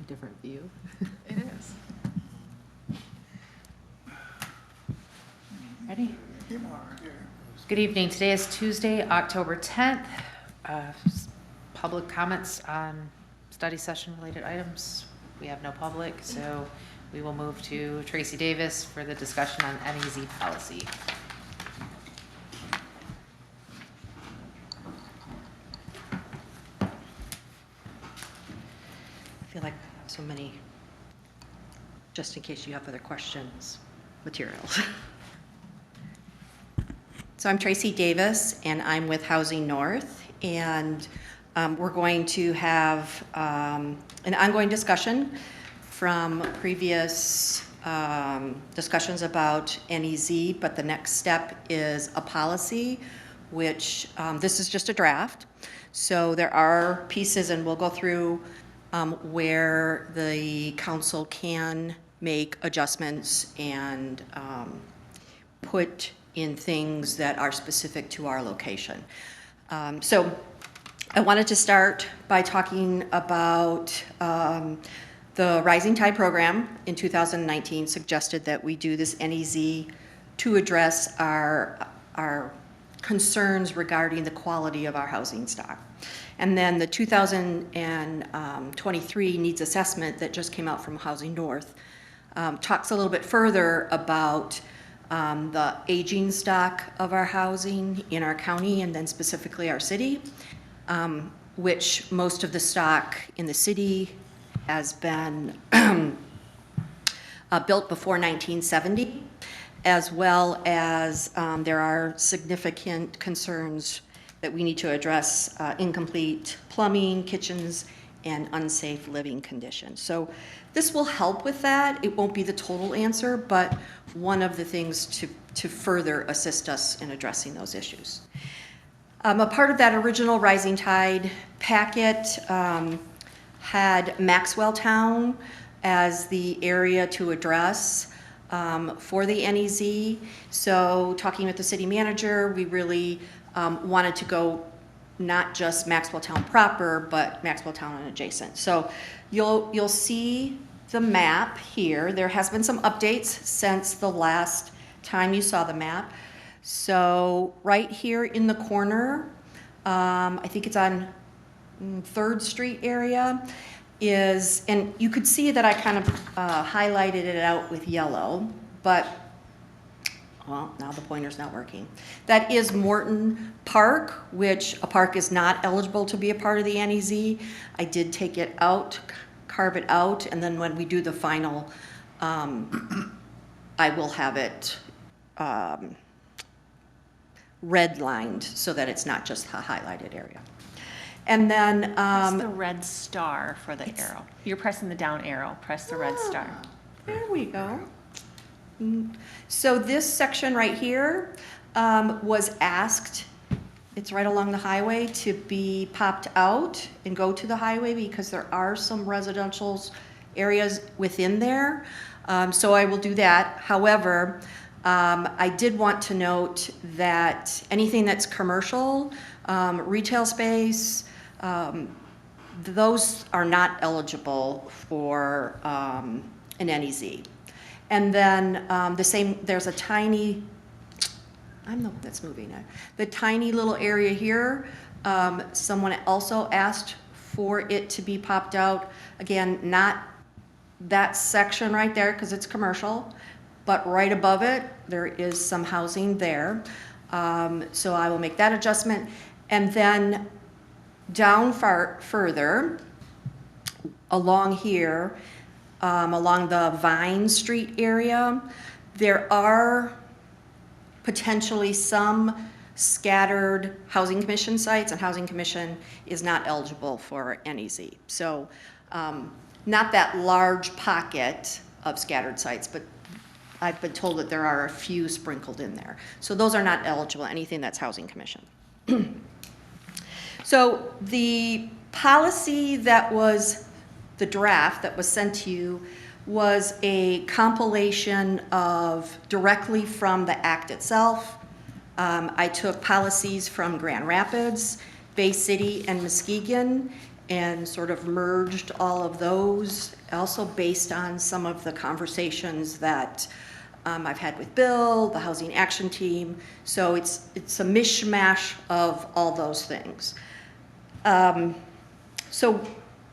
different view. It is. Ready? Good evening. Today is Tuesday, October 10th. Public comments on study session related items. We have no public, so we will move to Tracy Davis for the discussion on NEZ policy. I feel like so many, just in case you have other questions, materials. So I'm Tracy Davis, and I'm with Housing North, and we're going to have an ongoing discussion from previous discussions about NEZ, but the next step is a policy, which this is just a draft. So there are pieces, and we'll go through where the council can make adjustments and put in things that are specific to our location. So I wanted to start by talking about the Rising Tide program in 2019 suggested that we do this NEZ to address our concerns regarding the quality of our housing stock. And then the 2023 needs assessment that just came out from Housing North talks a little bit further about the aging stock of our housing in our county and then specifically our city, which most of the stock in the city has been built before 1970, as well as there are significant concerns that we need to address, incomplete plumbing, kitchens, and unsafe living conditions. So this will help with that. It won't be the total answer, but one of the things to further assist us in addressing those issues. A part of that original Rising Tide packet had Maxwell Town as the area to address for the NEZ. So talking with the city manager, we really wanted to go not just Maxwell Town proper, but Maxwell Town and adjacent. So you'll see the map here. There has been some updates since the last time you saw the map. So right here in the corner, I think it's on 3rd Street area, is, and you could see that I kind of highlighted it out with yellow, but well, now the pointer's not working. That is Morton Park, which a park is not eligible to be a part of the NEZ. I did take it out, carve it out, and then when we do the final, I will have it redlined so that it's not just a highlighted area. And then press the red star for the arrow. You're pressing the down arrow. Press the red star. There we go. So this section right here was asked, it's right along the highway, to be popped out and go to the highway because there are some residential areas within there. So I will do that. However, I did want to note that anything that's commercial, retail space, those are not eligible for an NEZ. And then the same, there's a tiny, I'm the one that's moving it. The tiny little area here, someone also asked for it to be popped out. Again, not that section right there because it's commercial, but right above it, there is some housing there. So I will make that adjustment. And then down further, along here, along the Vine Street area, there are potentially some scattered housing commission sites, and housing commission is not eligible for NEZ. So not that large pocket of scattered sites, but I've been told that there are a few sprinkled in there. So those are not eligible, anything that's housing commission. So the policy that was the draft that was sent to you was a compilation of directly from the act itself. I took policies from Grand Rapids, Bay City, and Muskegon, and sort of merged all of those, also based on some of the conversations that I've had with Bill, the Housing Action Team. So it's a mishmash of all those things. So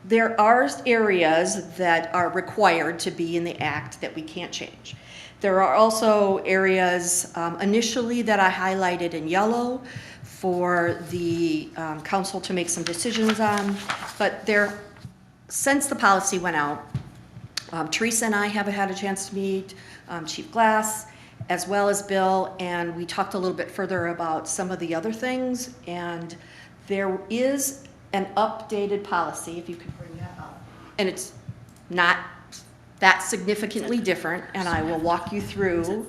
there are areas that are required to be in the act that we can't change. There are also areas initially that I highlighted in yellow for the council to make some decisions on, but since the policy went out, Teresa and I have had a chance to meet, Chief Glass, as well as Bill, and we talked a little bit further about some of the other things, and there is an updated policy, if you could bring that up. And it's not that significantly different, and I will walk you through.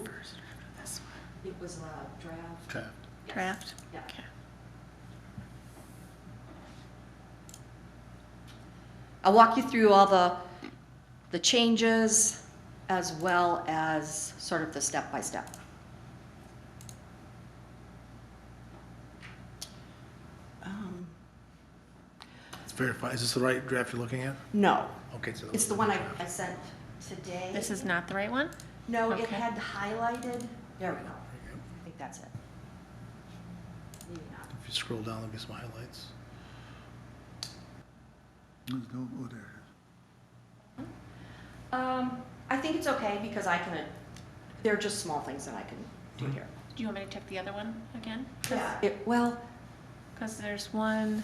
It was a draft. Draft? Yeah. Okay. I'll walk you through all the changes as well as sort of the step-by-step. Let's verify. Is this the right draft you're looking at? No, Okay, so. it's the one I sent today. This is not the right one? No, it Okay. had highlighted, there we go. I think that's it. Maybe not. If you scroll down, there'll be some highlights. There's no, oh, there it is. I think it's okay because they're just small things that I can do here. Do you want me to check the other one again? Well, Because there's one.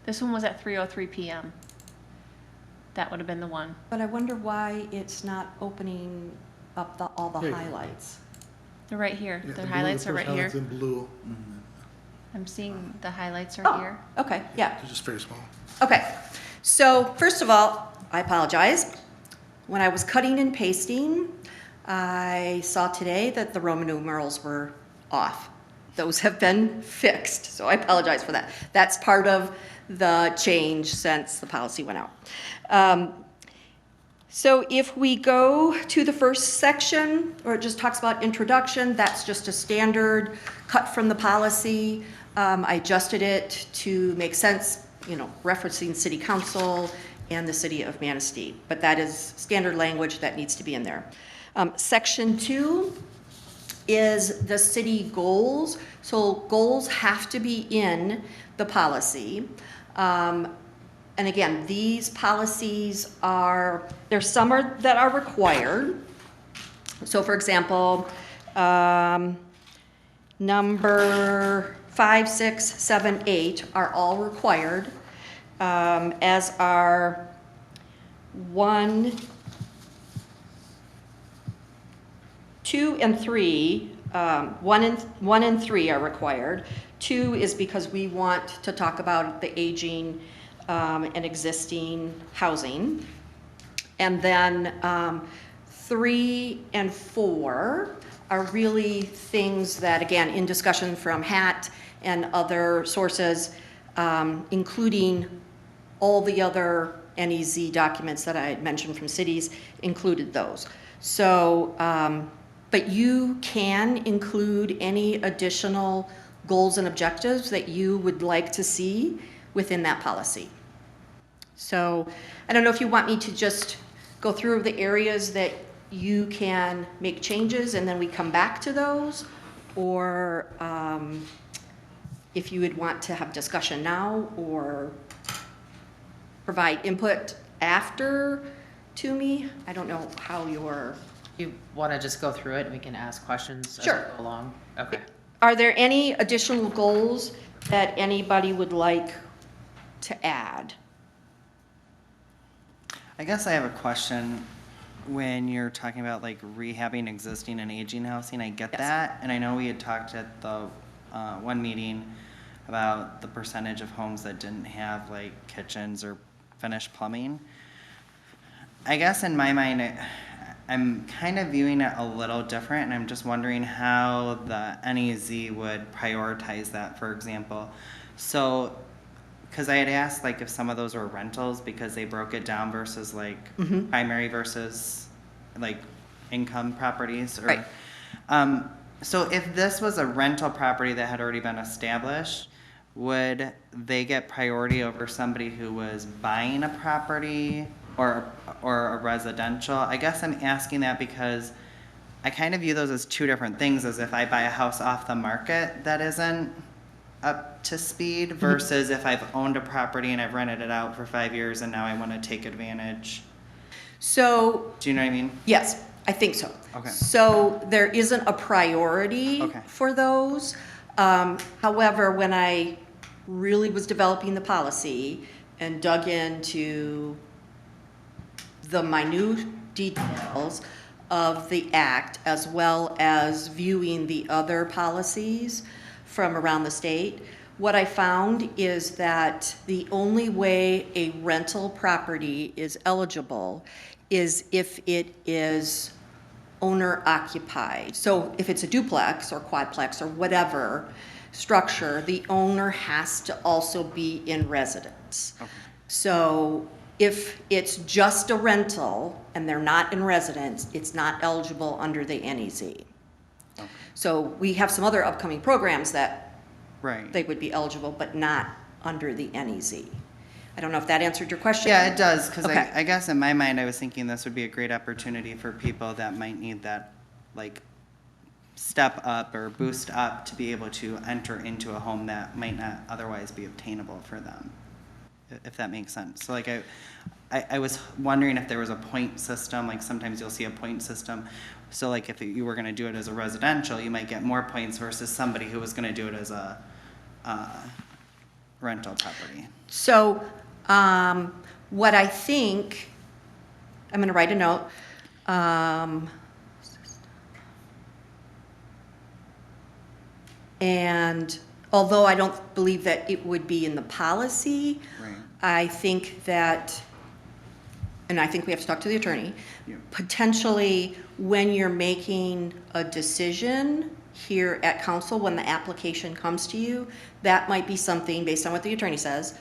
This one was at 3:03 p.m. That would have been the one. but I wonder why it's not opening up all the Here. highlights. They're right here. Yeah, The blue- highlights are first right here. highlight's in blue. I'm seeing the highlights are Oh, here. okay, yeah. They're just very small. Okay, so first of all, I apologize. When I was cutting and pasting, I saw today that the Roman numerals were off. Those have been fixed, so I apologize for that. That's part of the change since the policy went out. So if we go to the first section, or it just talks about introduction, that's just a standard cut from the policy. I adjusted it to make sense, referencing city council and the city of Manistee, but that is standard language that needs to be in there. Section 2 is the city goals. So goals have to be in the policy. And again, these policies there's some that are required. So for example, number 5, 6, 7, 8 are all required, as are 1, 2, and 3. 1 and 3 are required. 2 is because we want to talk about the aging and existing housing. And then 3 and 4 are really things that, again, in discussion from HAT and other sources, including all the other NEZ documents that I had mentioned from cities, included those. So, but you can include any additional goals and objectives that you would like to see within that policy. So I don't know if you want me to just go through the areas that you can make changes and then we come back to those, or if you would want to have discussion now or provide input after to me. I don't know how You want to just go through it and we can ask questions as Sure. we go along? Okay. Are there any additional goals that anybody would like to add? I guess I have a question. When you're talking about like rehabbing existing and aging housing, I get Yes. that. And I know we had talked at the one meeting about the percentage of homes that didn't have like kitchens or finished plumbing. I guess in my mind, I'm kind of viewing it a little different, and I'm just wondering how the NEZ would prioritize that, for example. So, because I had asked like if some of those were rentals because they broke it down versus like primary versus like income properties. Or, Right. So if this was a rental property that had already been established, would they get priority over somebody who was buying a property or a residential? I guess I'm asking that because I kind of view those as two different things, as if I buy a house off the market that isn't up to speed versus if I've owned a property and I've rented it out for 5 years and now I want to take advantage. So, Do you know what I mean? yes, I think so. Okay. So there isn't a priority Okay. for those. However, when I really was developing the policy and dug into the minute details of the act, as well as viewing the other policies from around the state, what I found is that the only way a rental property is eligible is if it is owner occupied. So if it's a duplex or quadplex or whatever structure, the owner has to also be in residence. Okay. So if it's just a rental and they're not in residence, it's not eligible under the NEZ. Okay. So we have some other upcoming programs that Right. they would be eligible, but not under the NEZ. I don't know if that answered your question. Yeah, it does, because Okay. I guess in my mind, I was thinking this would be a great opportunity for people that might need that, like, step up or boost up to be able to enter into a home that might not otherwise be obtainable for them, if that makes sense. So like, I was wondering if there was a point system, like sometimes you'll see a point system. So like if you were gonna do it as a residential, you might get more points versus somebody who was gonna do it as a rental property. So, what I think, I'm gonna write a note. And although I don't believe that it would be in the policy, Right. I think that, and I think we have to talk to the attorney, Yeah. potentially when you're making a decision here at council, when the application comes to you, that might be something, based on what the attorney says,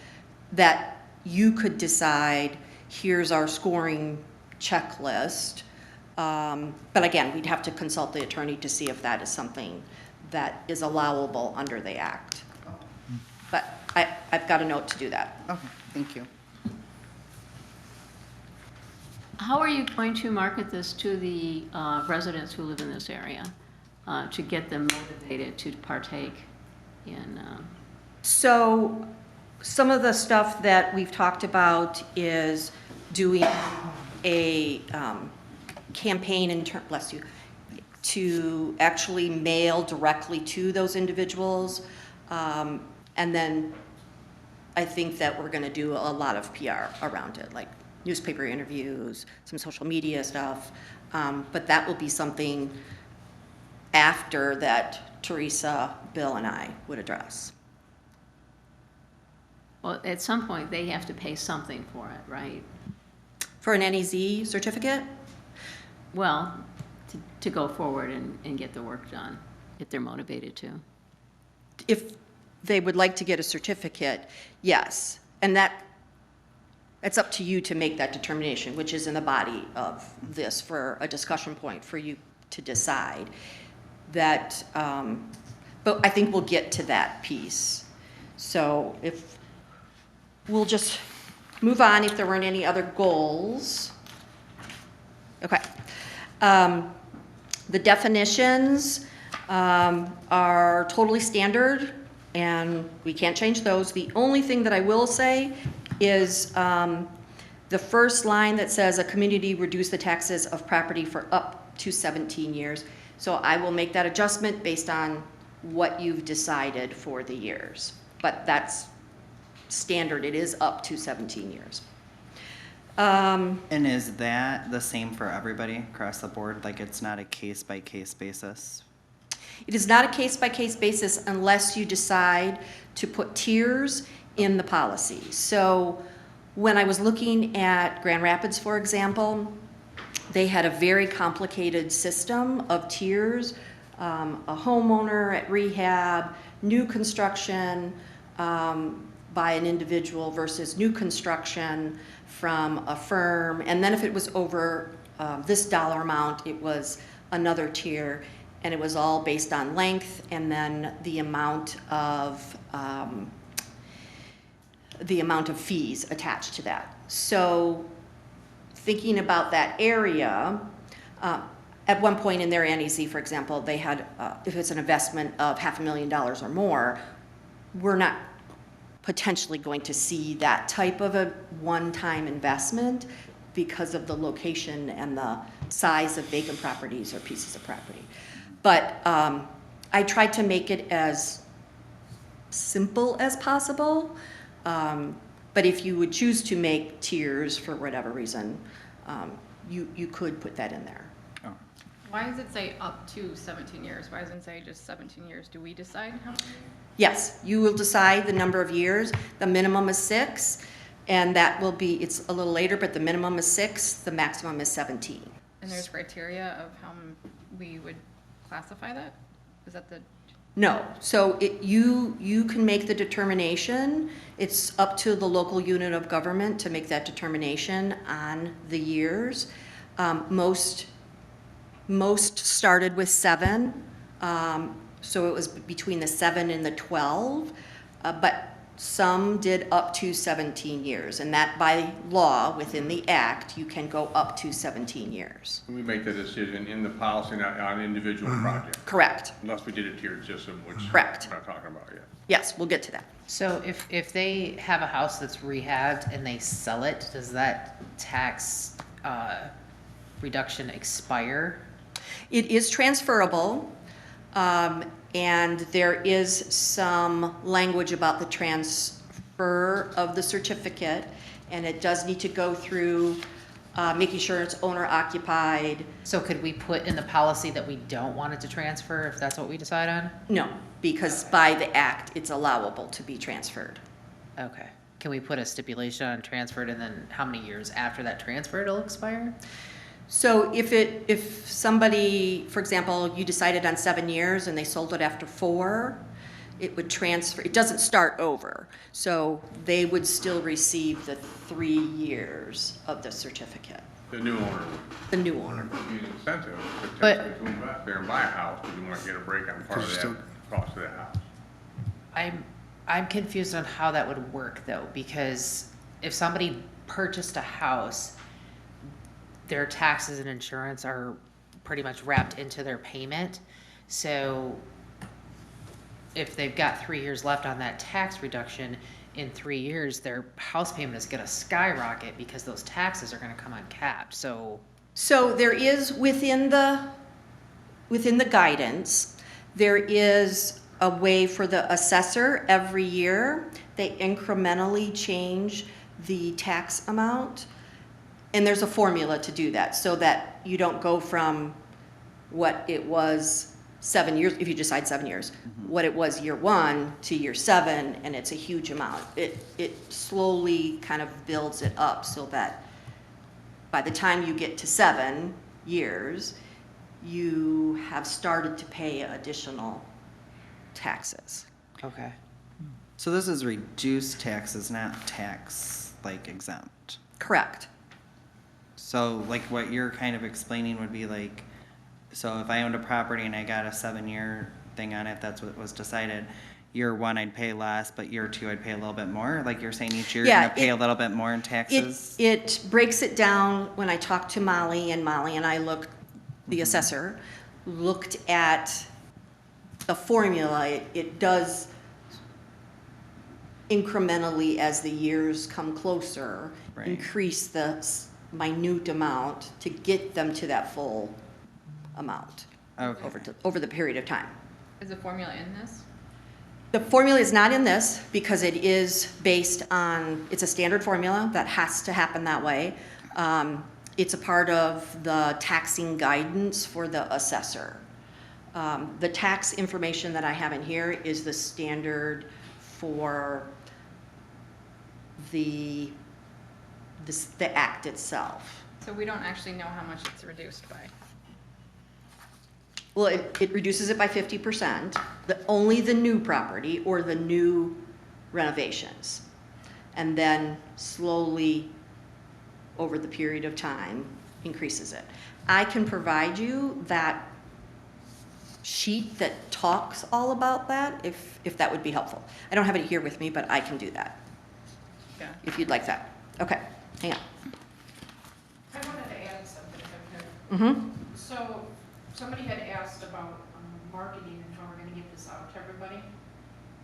that you could decide, here's our scoring checklist. But again, we'd have to consult the attorney to see if that is something that is allowable under the act. But I've got a note to do that. Okay, thank you. How are you going to market this to the residents who live in this area to get them motivated to partake in? So some of the stuff that we've talked about is doing a campaign bless you, to actually mail directly to those individuals. And then I think that we're gonna do a lot of PR around it, like newspaper interviews, some social media stuff. But that will be something after that Teresa, Bill, and I would address. Well, at some point, they have to pay something for it, right? For an NEZ certificate? Well, to go forward and get the work done, if they're motivated to. If they would like to get a certificate, yes. And it's up to you to make that determination, which is in the body of this for a discussion point for you to decide. That, but I think we'll get to that piece. So if, we'll just move on if there weren't any other goals. Okay. The definitions are totally standard, and we can't change those. The only thing that I will say is the first line that says a community reduce the taxes of property for up to 17 years. So I will make that adjustment based on what you've decided for the years. But that's standard, it is up to 17 years. And is that the same for everybody across the board? Like it's not a case-by-case basis? It is not a case-by-case basis unless you decide to put tiers in the policy. So when I was looking at Grand Rapids, for example, they had a very complicated system of tiers, a homeowner at rehab, new construction by an individual versus new construction from a firm. And then if it was over this dollar amount, it was another tier. And it was all based on length and then the amount of the amount of fees attached to that. So thinking about that area, at one point in their NEC, for example, they had, if it's an investment of $500,000 or more, we're not potentially going to see that type of a one-time investment because of the location and the size of vacant properties or pieces of property. But I tried to make it as simple as possible. But if you would choose to make tiers for whatever reason, you could put that in there. Why does it say up to 17 years? Why doesn't it say just 17 years? Do we decide how many? Yes, you will decide the number of years. The minimum is 6, and that will be, it's a little later, but the minimum is 6, the maximum is 17. And there's criteria of how we would classify that? Is that the, No, so you can make the determination. It's up to the local unit of government to make that determination on the years. Most started with 7, so it was between the 7 and the 12, but some did up to 17 years, and that by law, within the act, you can go up to 17 years. We make the decision in the policy, not on individual projects, Correct, unless we did a tiered system, which Correct. we're not talking about yet. yes, we'll get to that. So if they have a house that's rehabbed and they sell it, does that tax reduction expire? It is transferable, and there is some language about the transfer of the certificate, and it does need to go through making sure it's owner occupied. So could we put in the policy that we don't want it to transfer if that's what we decide on? No, because by the act, it's allowable to be transferred. Okay. Can we put a stipulation on transferred and then how many years after that transfer it'll expire? So if somebody, for example, you decided on 7 years and they sold it after 4, it would transfer, it doesn't start over. So they would still receive the 3 years of the certificate, The new owner the new owner. would be an incentive But- potentially to invest there and buy a house, because you want to get a break on part of Because you that cost of that house. I'm confused on how that would work though, because if somebody purchased a house, their taxes and insurance are pretty much wrapped into their payment. So if they've got 3 years left on that tax reduction, in 3 years, their house payment is gonna skyrocket because those taxes are gonna come uncapped, so. So there is within the guidance, there is a way for the assessor every year, they incrementally change the tax amount. And there's a formula to do that, so that you don't go from what it was 7 years, if you decide 7 years, what it was year 1 to year 7, and it's a huge amount. It slowly kind of builds it up so that by the time you get to 7 years, you have started to pay additional taxes. Okay. So this is reduced taxes, not tax, like exempt. Correct. So like what you're kind of explaining would be like, so if I owned a property and I got a 7-year thing on it, that's what was decided. Year 1 I'd pay less, but year 2 I'd pay a little bit more. Like you're saying each year you're Yeah, gonna pay a little bit more in taxes? It breaks it down when I talked to Molly and I looked, the assessor, looked at the formula. It does incrementally, as the years come closer, Right. increase the minute amount to get them to that full amount Okay. over the period of time. is the formula in this? The formula is not in this because it is based on, it's a standard formula that has to happen that way. It's a part of the taxing guidance for the assessor. The tax information that I have in here is the standard for the act itself. So we don't actually know how much it's reduced by. Well, it reduces it by 50%, only the new property or the new renovations. And then slowly, over the period of time, increases it. I can provide you that sheet that talks all about that, if that would be helpful. I don't have it here with me, but I can do that. Yeah. if you'd like that. Okay, hang on. I wanted to add something if I could. Mm-hmm. So, somebody had asked about marketing and how we're gonna get this out to everybody.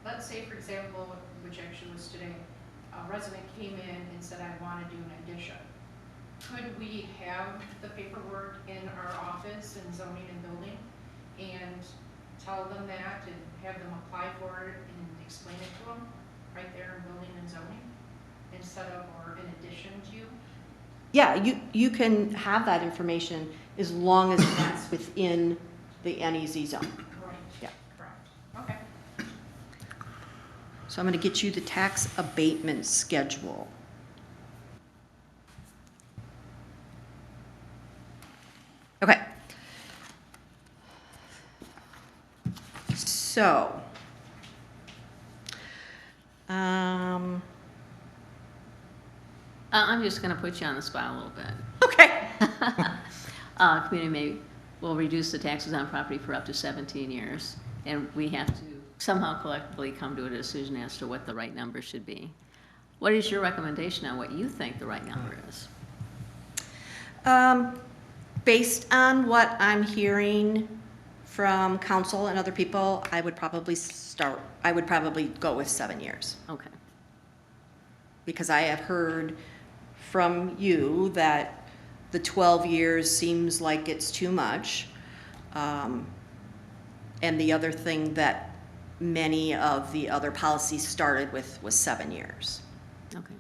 Let's say, for example, which actually was today, a resident came in and said, I wanna do an addition. Could we have the paperwork in our office in zoning and building and tell them that and have them apply for it and explain it to them right there in building and zoning instead of, or in addition to? Yeah, you can have that information as long as that's within the NEZ zone. Right. Yeah. Correct. Okay. So I'm going to get you the tax abatement schedule. Okay. So, I'm just gonna put you on the spot a little bit. okay. Community will reduce the taxes on property for up to 17 years, and we have to somehow collectively come to a decision as to what the right number should be. What is your recommendation on what you think the right number is? Based on what I'm hearing from council and other people, I would probably go with 7 years. Okay. Because I have heard from you that the 12 years seems like it's too much. And the other thing that many of the other policies started with was 7 years. Okay.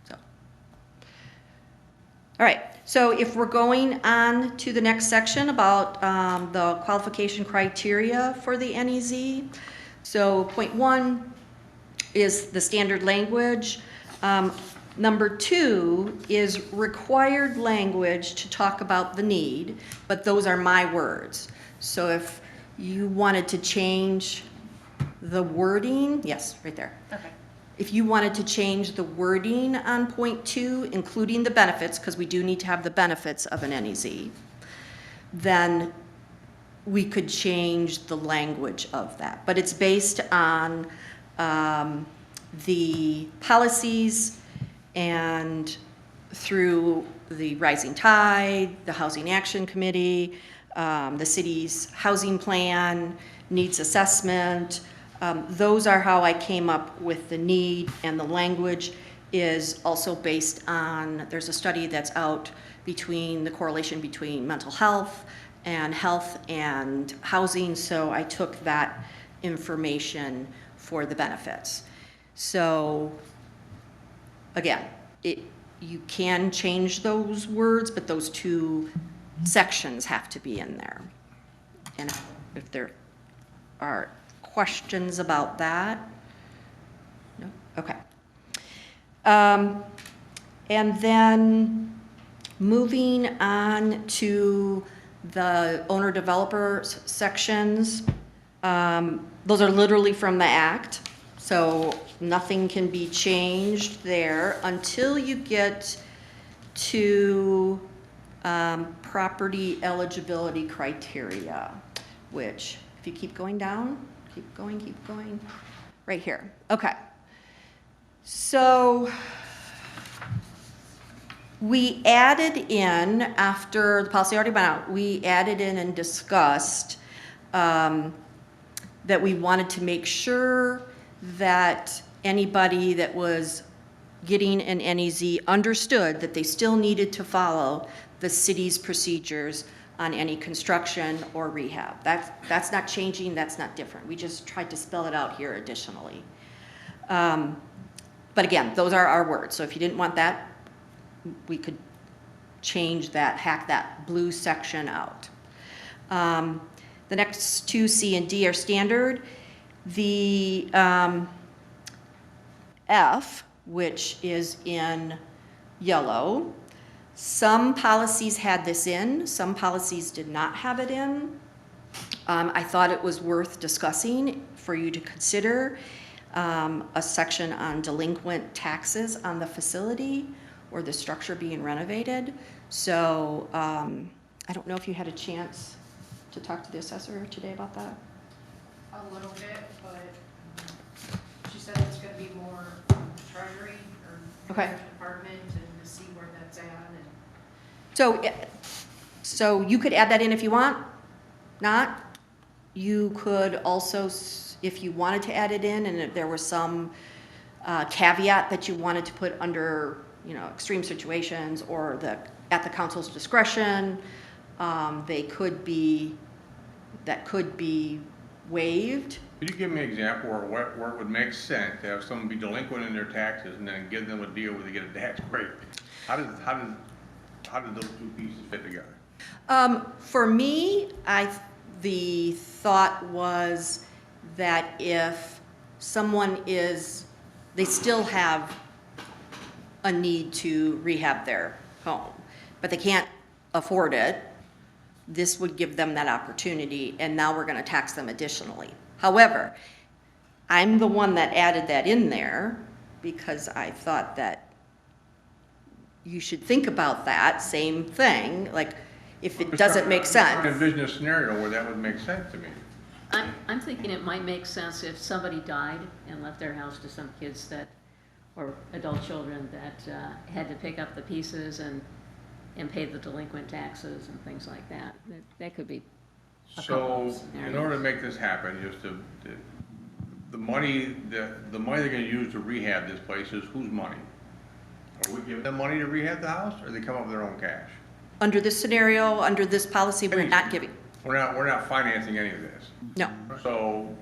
So, all right, so if we're going on to the next section about the qualification criteria for the NEZ, so point 1 is the standard language. Number 2 is required language to talk about the need, but those are my words. So if you wanted to change the wording, yes, right there. Okay. If you wanted to change the wording on point 2, including the benefits, because we do need to have the benefits of an NEZ, then we could change the language of that. But it's based on the policies and through the Rising Tide, the Housing Action Committee, the city's housing plan, needs assessment. Those are how I came up with the need, and the language is also based on, there's a study that's out between the correlation between mental health and housing, so I took that information for the benefits. So again, you can change those words, but those 2 sections have to be in there. And if there are questions about that? No? Okay. And then moving on to the owner-developer sections, those are literally from the Act, so nothing can be changed there until you get to property eligibility criteria, which, if you keep going down, keep going, right here. Okay. So we added in, after the policy already went out, we added in and discussed that we wanted to make sure that anybody that was getting an NEZ understood that they still needed to follow the city's procedures on any construction or rehab. That's not changing, that's not different. We just tried to spell it out here additionally. But again, those are our words, so if you didn't want that, we could change that, hack that blue section out. The next 2, C and D, are standard. The F, which is in yellow, some policies had this in, some policies did not have it in. I thought it was worth discussing for you to consider a section on delinquent taxes on the facility or the structure being renovated. So I don't know if you had a chance to talk to the assessor today about that? A little bit, but she said it's gonna be more treasury or Okay. Department and to see where that's at and. So you could add that in if you want, not? You could also, if you wanted to add it in, and if there was some caveat that you wanted to put under, extreme situations or at the council's discretion, that could be waived. Could you give me an example where it would make sense to have someone be delinquent in their taxes and then give them a deal where they get a tax break? How did those two pieces fit together? For me, the thought was that if someone they still have a need to rehab their home, but they can't afford it, this would give them that opportunity, and now we're gonna tax them additionally. However, I'm the one that added that in there because I thought that you should think about that same thing, like, if it doesn't make I sense. envision a scenario where that would make sense to me. I'm thinking it might make sense if somebody died and left their house to some kids or adult children that had to pick up the pieces and pay the delinquent taxes and things like that. That could be a couple of So, in scenarios. order to make this happen, the money they're gonna use to rehab this place is whose money? Are we giving them money to rehab the house, or they come up with their own cash? Under this scenario, under this policy, we're not giving, We're not financing any of this. no. So,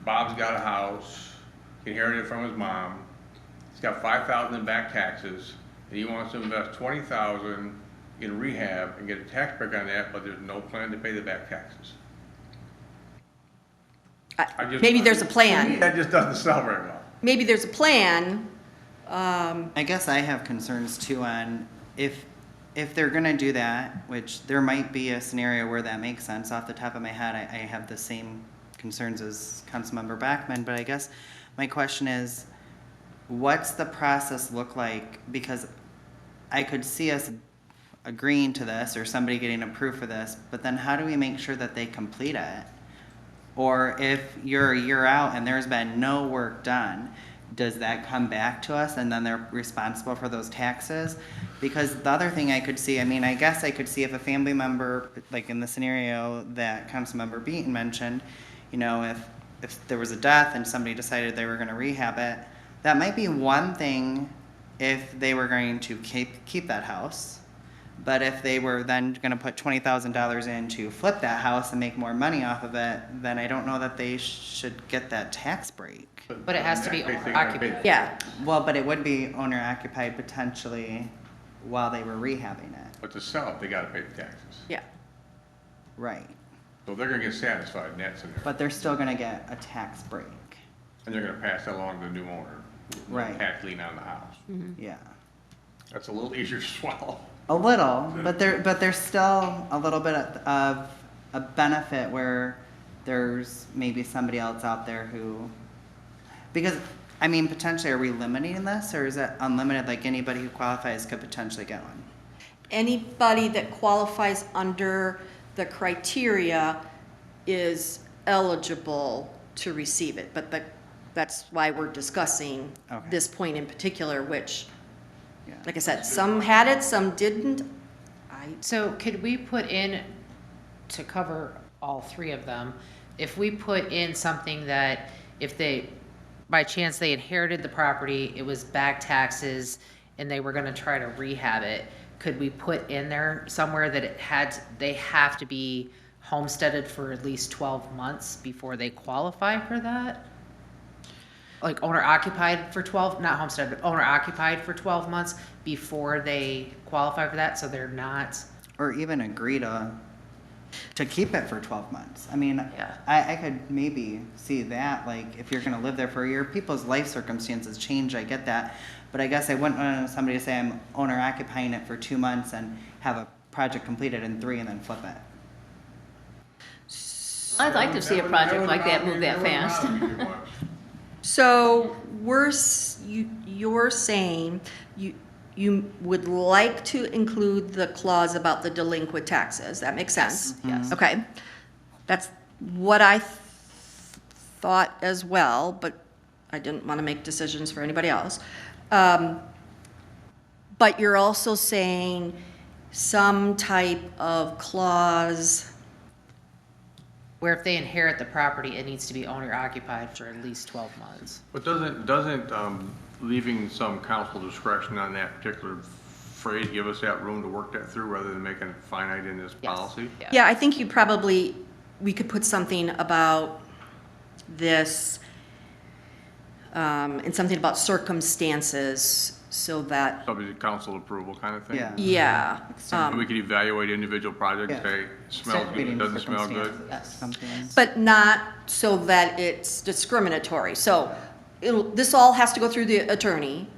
Bob's got a house, he inherited it from his mom, he's got $5,000 in back taxes, and he wants to invest $20,000 in rehab and get a tax break on that, but there's no plan to pay the back taxes. Maybe there's a To me, plan, that just doesn't sell very well. maybe there's a plan, I guess I have concerns too on if they're gonna do that, which there might be a scenario where that makes sense. Off the top of my head, I have the same concerns as Councilmember Backman, but I guess my question is, what's the process look like? Because I could see us agreeing to this or somebody getting approved for this, but then how do we make sure that they complete it? Or if you're a year out and there's been no work done, does that come back to us and then they're responsible for those taxes? Because the other thing I could see, I guess I could see if a family member, like in the scenario that Councilmember Beaton mentioned, if there was a death and somebody decided they were gonna rehab it, that might be one thing if they were going to keep that house. But if they were then gonna put $20,000 in to flip that house and make more money off of it, then I don't know that they should get that tax break. But it has to be They gotta pay- occupied. yeah. Well, but it would be owner occupied potentially while they were rehabbing it. But to sell it, they gotta pay the taxes. Yeah. Right. So they're gonna get satisfied in that scenario. But they're still gonna get a tax break. And they're gonna pass that along to the new owner. with no Right. Tax lien on the house. Yeah. That's a little easier to swallow. A little, but there's still a little bit of a benefit where there's maybe somebody else out there who, because, potentially are we limiting this or is it unlimited, like anybody who qualifies could potentially get one? Anybody that qualifies under the criteria is eligible to receive it, but that's why we're discussing Okay. this point in particular, which, Yeah. like I said, some had it, some didn't. So could we put in, to cover all three of them, if we put in something that if they, by chance they inherited the property, it was back taxes, and they were gonna try to rehab it, could we put in there somewhere that they have to be homesteaded for at least 12 months before they qualify for that? Like owner occupied for 12, not homestead, but owner occupied for 12 months before they qualify for that, so they're not. Or even agree to keep it for 12 months. Yeah. I could maybe see that, like, if you're gonna live there for a year, people's life circumstances change, I get that. But I guess I wouldn't want somebody to say I'm owner occupying it for 2 months and have a project completed in 3 and then flip it. I'd like to see a project like that move that wouldn't fast. bother me too much. So you're saying you would like to include the clause about the delinquent taxes. That makes sense? Yes. Okay. That's what I thought as well, but I didn't want to make decisions for anybody else. But you're also saying some type of clause, Where if they inherit the property, it needs to be owner occupied for at least 12 months. But doesn't leaving some council discretion on that particular phrase give us that room to work that through rather than making it finite in this Yes. policy? yeah, I think we could put something about this, and something about circumstances, so that, Subject to council approval kind of thing? Yeah. yeah. And we could evaluate individual projects, Yeah. say, smells good, doesn't smell good. Yes. Something. But not so that it's discriminatory. So this all has to go through the attorney.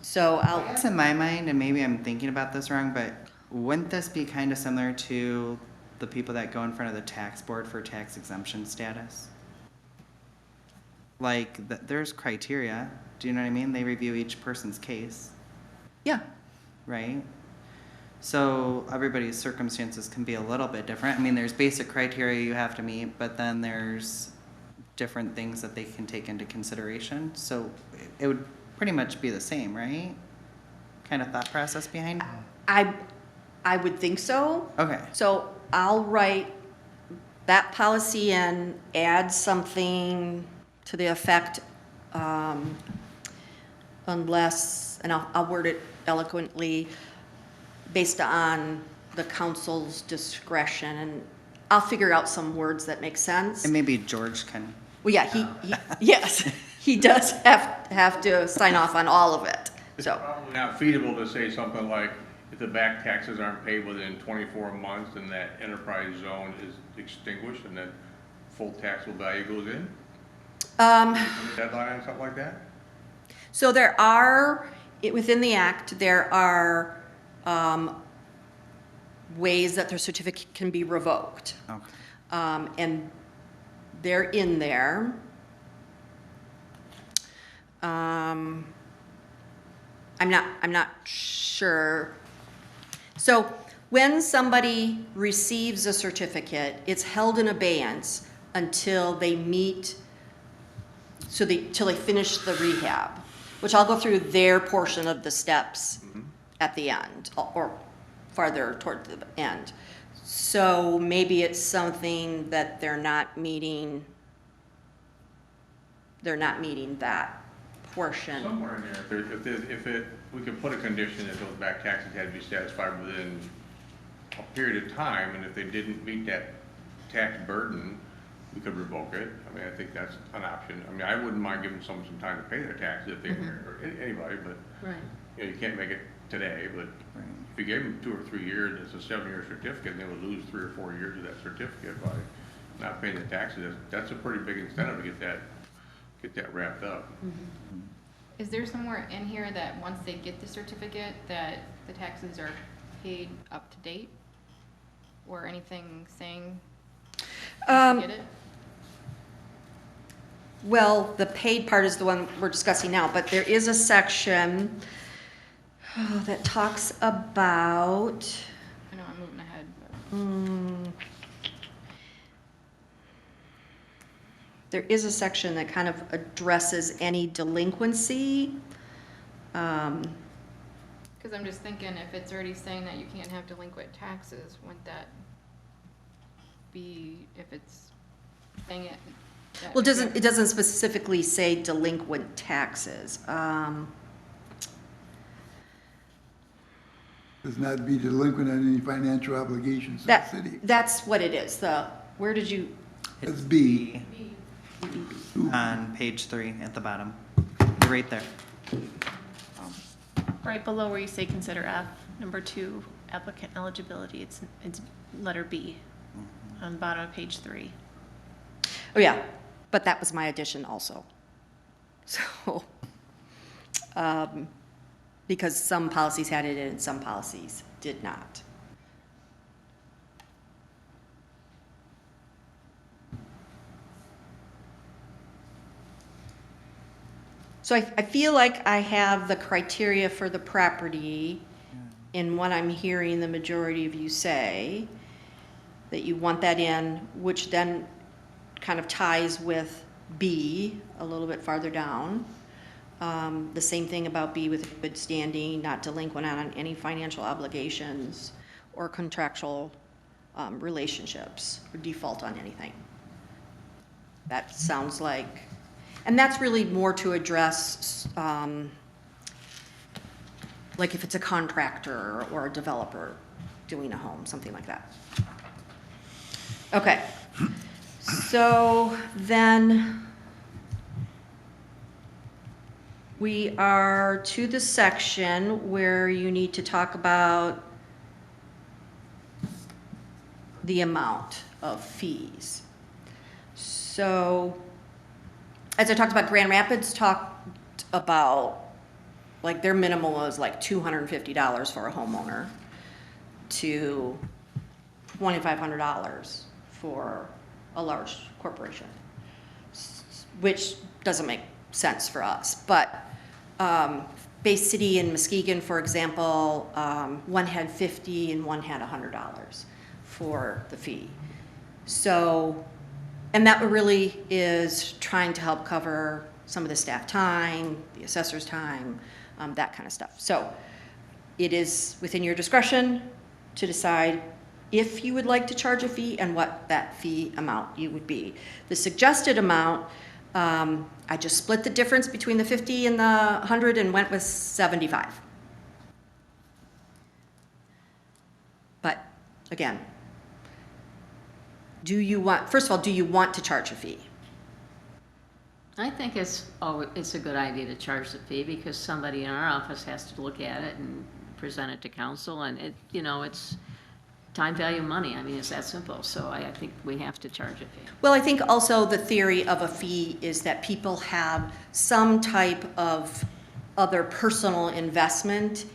So I guess in my mind, and maybe I'm thinking about this wrong, but wouldn't this be kind of similar to the people that go in front of the tax board for tax exemption status? Like, there's criteria, do you know what I mean? They review each person's case, yeah, right? So everybody's circumstances can be a little bit different. I mean, there's basic criteria you have to meet, but then there's different things that they can take into consideration. So it would pretty much be the same, right? Kind of thought process behind it? I would think so. Okay. So I'll write that policy and add something to the effect, unless, and I'll word it eloquently, based on the council's discretion, and I'll figure out some words that make sense. And maybe George can, Well, yeah, yes, he does have to sign off on all of it, It's so. probably not feasible to say something like, if the back taxes aren't paid within 24 months, then that enterprise zone is extinguished and then full taxable value goes in? Deadline, something like that? So there are, within the act, there are ways that their certificate can be revoked. okay. And they're in there. I'm not sure. So when somebody receives a certificate, it's held in abeyance until they meet, till they finish the rehab, which I'll go through their portion of the steps at the end, or farther toward the end. So maybe it's something that they're not meeting that portion. Somewhere in there, if we could put a condition that those back taxes had to be satisfied within a period of time, and if they didn't meet that tax burden, we could revoke it. I mean, I think that's an option. I mean, I wouldn't mind giving someone some time to pay their taxes if they, or anybody, but, Right. you know, you can't make it today, but if you gave them 2 or 3 years, it's a 7-year certificate, and they would lose 3 or 4 years of that certificate by not paying the taxes. That's a pretty big incentive to get that wrapped up. Is there somewhere in here that once they get the certificate, that the taxes are paid up to date? Or anything saying to get it? Well, the paid part is the one we're discussing now, but there is a section that talks about, I know I'm moving ahead, but. there is a section that kind of addresses any delinquency. Because I'm just thinking, if it's already saying that you can't have delinquent taxes, wouldn't that be, if it's saying it? that Well, if it doesn't specifically say delinquent taxes. Does not be delinquent on any financial obligations to the city. That's what it is, where did you, That's B. On page 3 at the bottom. You're right there. Right below where you say consider F, number 2, applicant eligibility, it's letter B on the bottom of page 3. oh yeah, but that was my addition also. So, because some policies had it in and some policies did not. So I feel like I have the criteria for the property in what I'm hearing the majority of you say, that you want that in, which then kind of ties with B a little bit farther down. The same thing about be with good standing, not delinquent on any financial obligations or contractual relationships, or default on anything. That sounds like, and that's really more to address, like if it's a contractor or a developer doing a home, something like that. Okay, so then we are to the section where you need to talk about the amount of fees. So, as I talked about, Grand Rapids talked about, like, their minimum was like $250 for a homeowner to $2,500 for a large corporation, which doesn't make sense for us. But Bay City and Muskegon, for example, one had $50 and one had $100 for the fee. So, and that really is trying to help cover some of the staff time, the assessor's time, that kind of stuff. So it is within your discretion to decide if you would like to charge a fee and what that fee amount you would be. The suggested amount, I just split the difference between the 50 and the 100 and went with 75. But again, first of all, do you want to charge a fee? I think it's a good idea to charge the fee because somebody in our office has to look at it and present it to council, and it's time value money. I mean, it's that simple. So I think we have to charge a fee. Well, I think also the theory of a fee is that people have some type of other personal investment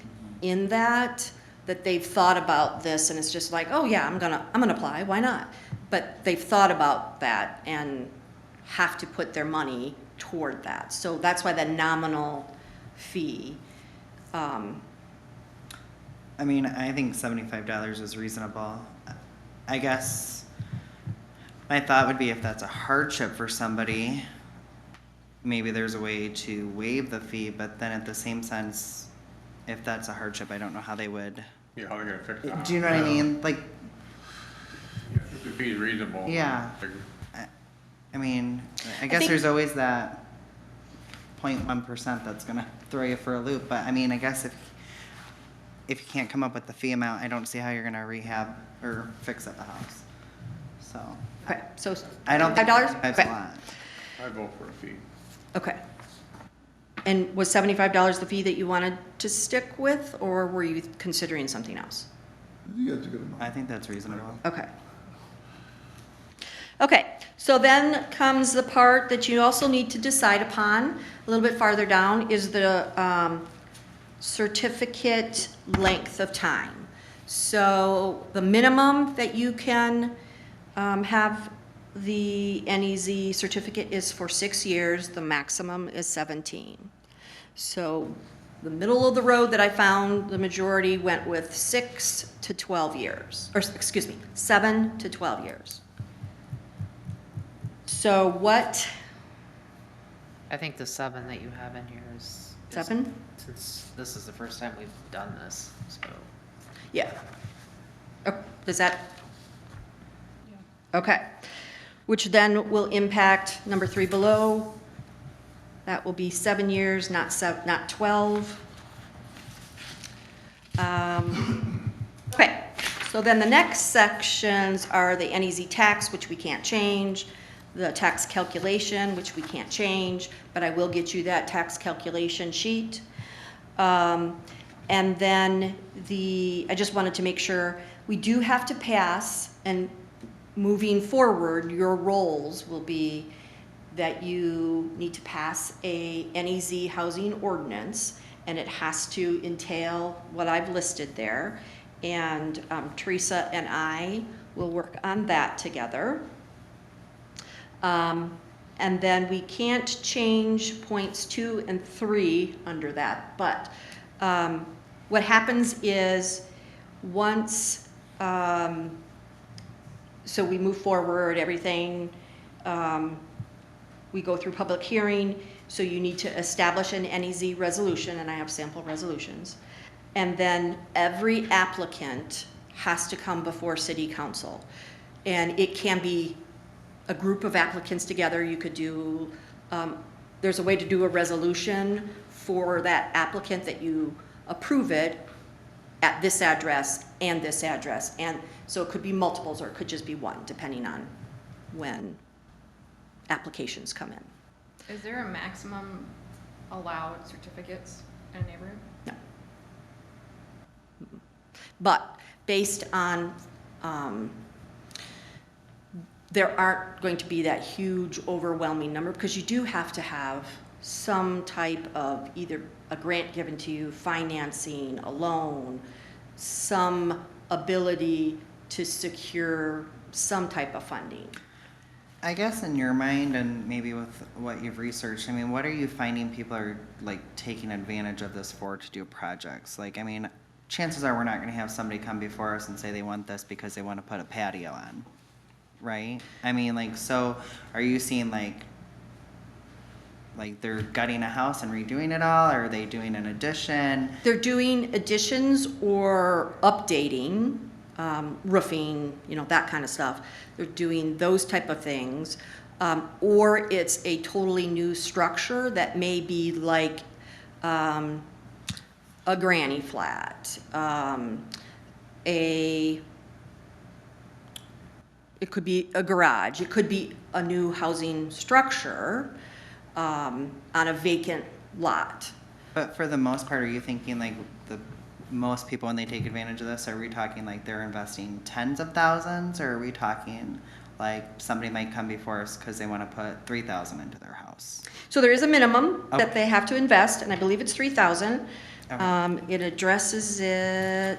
in that they've thought about this, and it's just like, oh yeah, I'm gonna apply, why not? But they've thought about that and have to put their money toward that. So that's why the nominal fee. I mean, I think $75 is reasonable. I guess my thought would be if that's a hardship for somebody, maybe there's a way to waive the fee, but then at the same sense, if that's a hardship, I don't know how they would. Yeah, how they gonna fix it? Do you know what I mean? Like, If the fee is reasonable. yeah. I mean, I guess think- there's always that 0.1% that's gonna throw you for a loop, but I mean, I guess if you can't come up with the fee amount, I don't see how you're gonna rehab or fix up the house. So, Okay, so I don't think $5? $75's Okay. a lot. I vote for a fee. Okay. And was $75 the fee that you wanted to stick with, or were you considering something else? I think that's a good amount. I think that's reasonable. Okay. Okay, so then comes the part that you also need to decide upon, a little bit farther down, is the certificate length of time. So the minimum that you can have the NEZ certificate is for 6 years, the maximum is 17. So the middle of the road that I found, the majority went with 6 to 12 years, or excuse me, 7 to 12 years. So what, I think the 7 that you have in here is. 7? Since this is the first time we've done this, so. Yeah. Oh, does that? Okay. Which then will impact number 3 below. That will be 7 years, not 12. Okay, so then the next sections are the NEZ tax, which we can't change, the tax calculation, which we can't change, but I will get you that tax calculation sheet. And then I just wanted to make sure, we do have to pass, and moving forward, your roles will be that you need to pass a NEZ housing ordinance, and it has to entail what I've listed there. And Teresa and I will work on that together. And then we can't change points 2 and 3 under that, but what happens is once, so we move forward, everything, we go through public hearing. So you need to establish an NEZ resolution, and I have sample resolutions. And then every applicant has to come before city council. And it can be a group of applicants together. You could do, there's a way to do a resolution for that applicant that you approve it at this address and this address. And so it could be multiples or it could just be one, depending on when applications come in. Is there a maximum allowed certificates in a neighborhood? No. But based on, there aren't going to be that huge overwhelming number because you do have to have some type of either a grant given to you, financing, a loan, some ability to secure some type of funding. I guess in your mind and maybe with what you've researched, I mean, what are you finding people are like taking advantage of this for to do projects? Like, I mean, chances are we're not gonna have somebody come before us and say they want this because they wanna put a patio on, right? I mean, like, so are you seeing like they're gutting a house and redoing it all, or are they doing an addition? They're doing additions or updating, roofing, you know, that kind of stuff. They're doing those type of things. Or it's a totally new structure that may be like a granny flat, it could be a garage, it could be a new housing structure on a vacant lot. But for the most part, are you thinking like the most people when they take advantage of this, are we talking like they're investing tens of thousands, or are we talking like somebody might come before us because they want to put 3,000 into their house? So there is a minimum that Okay. they have to invest, and I believe it's 3,000. Okay. It addresses it.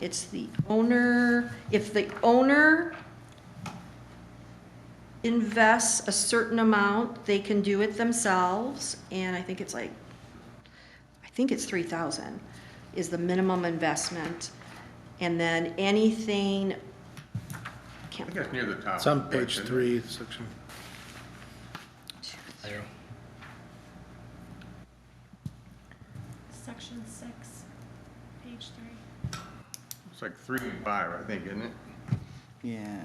It's the owner, if the owner invests a certain amount, they can do it themselves, and I think it's 3,000 is the minimum investment. And then anything, I think that's near the top. It's on right, page isn't it? 3, section. There. Section 6, page 3. It's like 3 and 5, I think, isn't it? Yeah,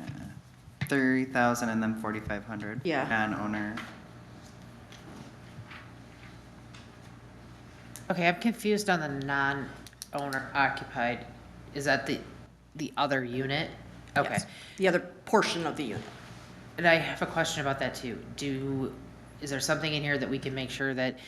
30,000 and then 4,500. Yeah. Non-owner. Okay, I'm confused on the non-owner occupied. Is that the other unit? Okay. yes, the other portion of the unit. And I have a question about that too. Is there something in here that we can make sure that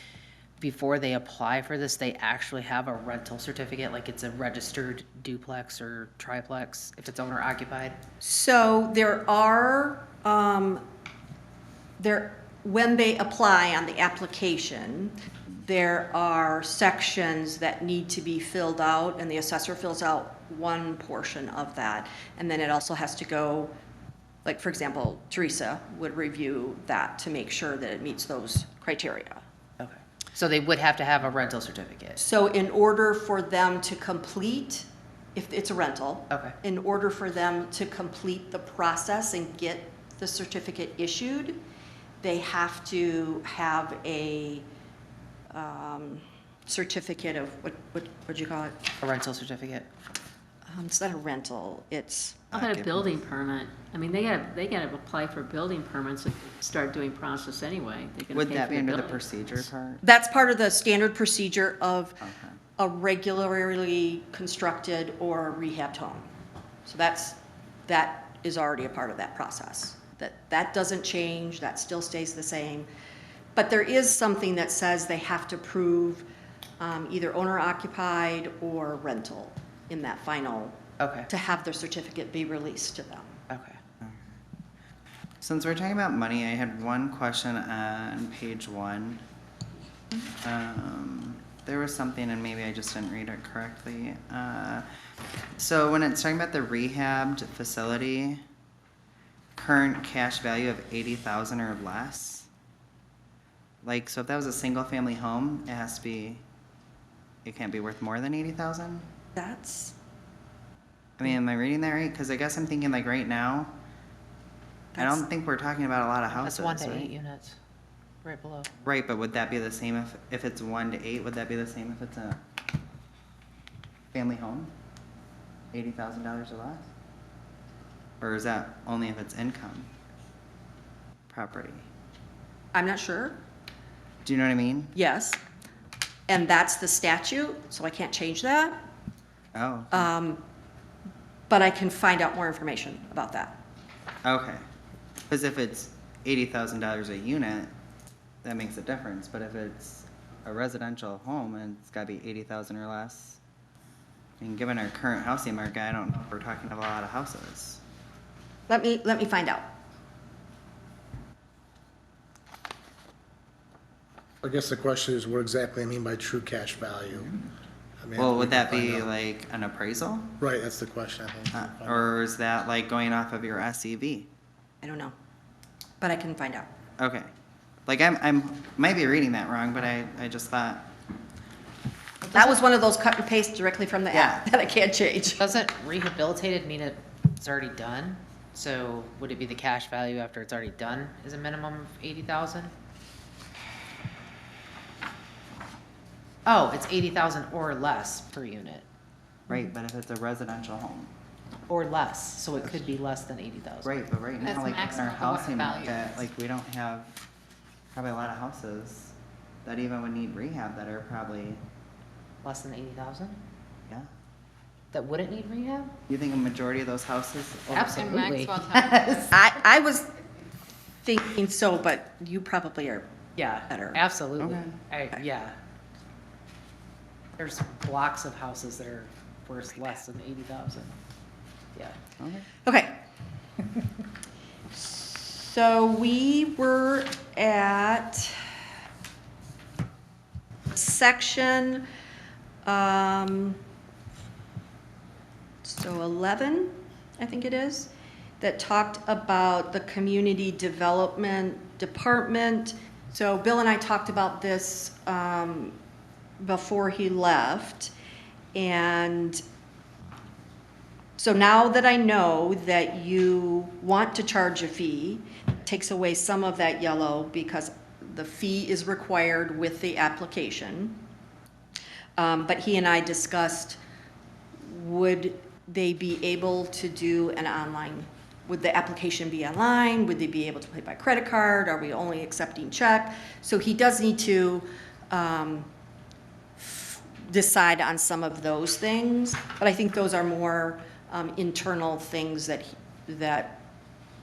before they apply for this, they actually have a rental certificate, like it's a registered duplex or triplex, if it's owner occupied? So there are, when they apply on the application, there are sections that need to be filled out, and the assessor fills out one portion of that. And then it also has to go, like, for example, Teresa would review that to make sure that it meets those criteria. Okay. So they would have to have a rental certificate? So in order for them to complete, if it's a rental. Okay. In order for them to complete the process and get the certificate issued, they have to have a certificate of, what'd you call it? A rental certificate? It's not a rental, it's, How about a building permit? I mean, they gotta apply for building permits and start doing process anyway. They're gonna Would pay that for be under the building. procedure part? that's part of the standard procedure of Okay. a regularly constructed or rehabbed home. So that is already a part of that process. That doesn't change, that still stays the same. But there is something that says they have to prove either owner occupied or rental in that final, Okay, to have their certificate be released to them. okay. Since we're talking about money, I had one question on page 1. There was something, and maybe I just didn't read it correctly. So when it's talking about the rehabbed facility, current cash value of 80,000 or less. Like, so if that was a single-family home, it can't be worth more than 80,000? That's, I mean, am I reading that right? Because I guess I'm thinking like right now, I don't think we're talking about a lot of houses, That's 1 to 8 right? units, right below. Right, but would that be the same if it's 1 to 8, would that be the same if it's a family home? $80,000 or less? Or is that only if it's income property? I'm not sure. Do you know what I mean? Yes. And that's the statute, so I can't change that. Oh, But I can find out more information about that. okay. Because if it's $80,000 a unit, that makes a difference. But if it's a residential home and it's got to be 80,000 or less, I mean, given our current housing market, I don't know if we're talking about a lot of houses. Let me find out. I guess the question is what exactly I mean by true cash value. I mean, Well, we would can that be find out. like an appraisal? Right, that's the question, I think. We'll find out. Or is that like going off of your SEV? I don't know, but I can find out. Okay. Like I'm might be reading that wrong, but I just thought, That was one of those cut and paste directly from the app Yeah. that I can't change. Doesn't rehabilitated mean it's already done? So would it be the cash value after it's already done is a minimum of 80,000? Oh, it's 80,000 or less per unit, right, but if it's a residential home. or less, so it could be less than 80,000. Right, but right That's now, like in maximum our of what housing value market, is. like we don't have probably a lot of houses that even would need rehab that are probably, Less than 80,000? yeah. That wouldn't need rehab? You think a majority of those houses? Absolutely. Maxwell Town. Yes. I was thinking so, but you probably are. Yeah, Better. absolutely. Okay. Yeah. There's blocks of houses that are worth less than 80,000. Yeah. Okay. Okay. So we were at section, so 11, I think it is, that talked about the community development department. So Bill and I talked about this before he left. And so now that I know that you want to charge a fee, it takes away some of that yellow because the fee is required with the application. But he and I discussed, would they be able to do an online, would the application be online? Would they be able to pay by credit card? Are we only accepting check? So he does need to decide on some of those things, but I think those are more internal things that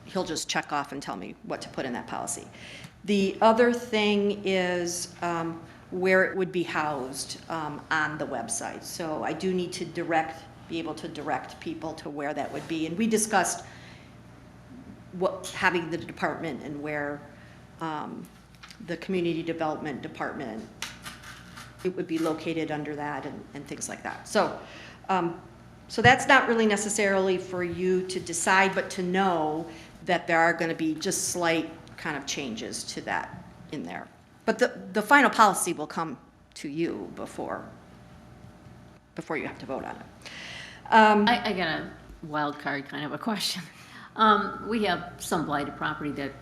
he'll just check off and tell me what to put in that policy. The other thing is where it would be housed on the website. So I do need to be able to direct people to where that would be. And we discussed having the department and where the community development department, it would be located under that and things like that. So, so that's not really necessarily for you to decide, but to know that there are going to be just slight kind of changes to that in there. But the final policy will come to you before you have to vote on it. I got a wild card kind of a question. We have some blighted property that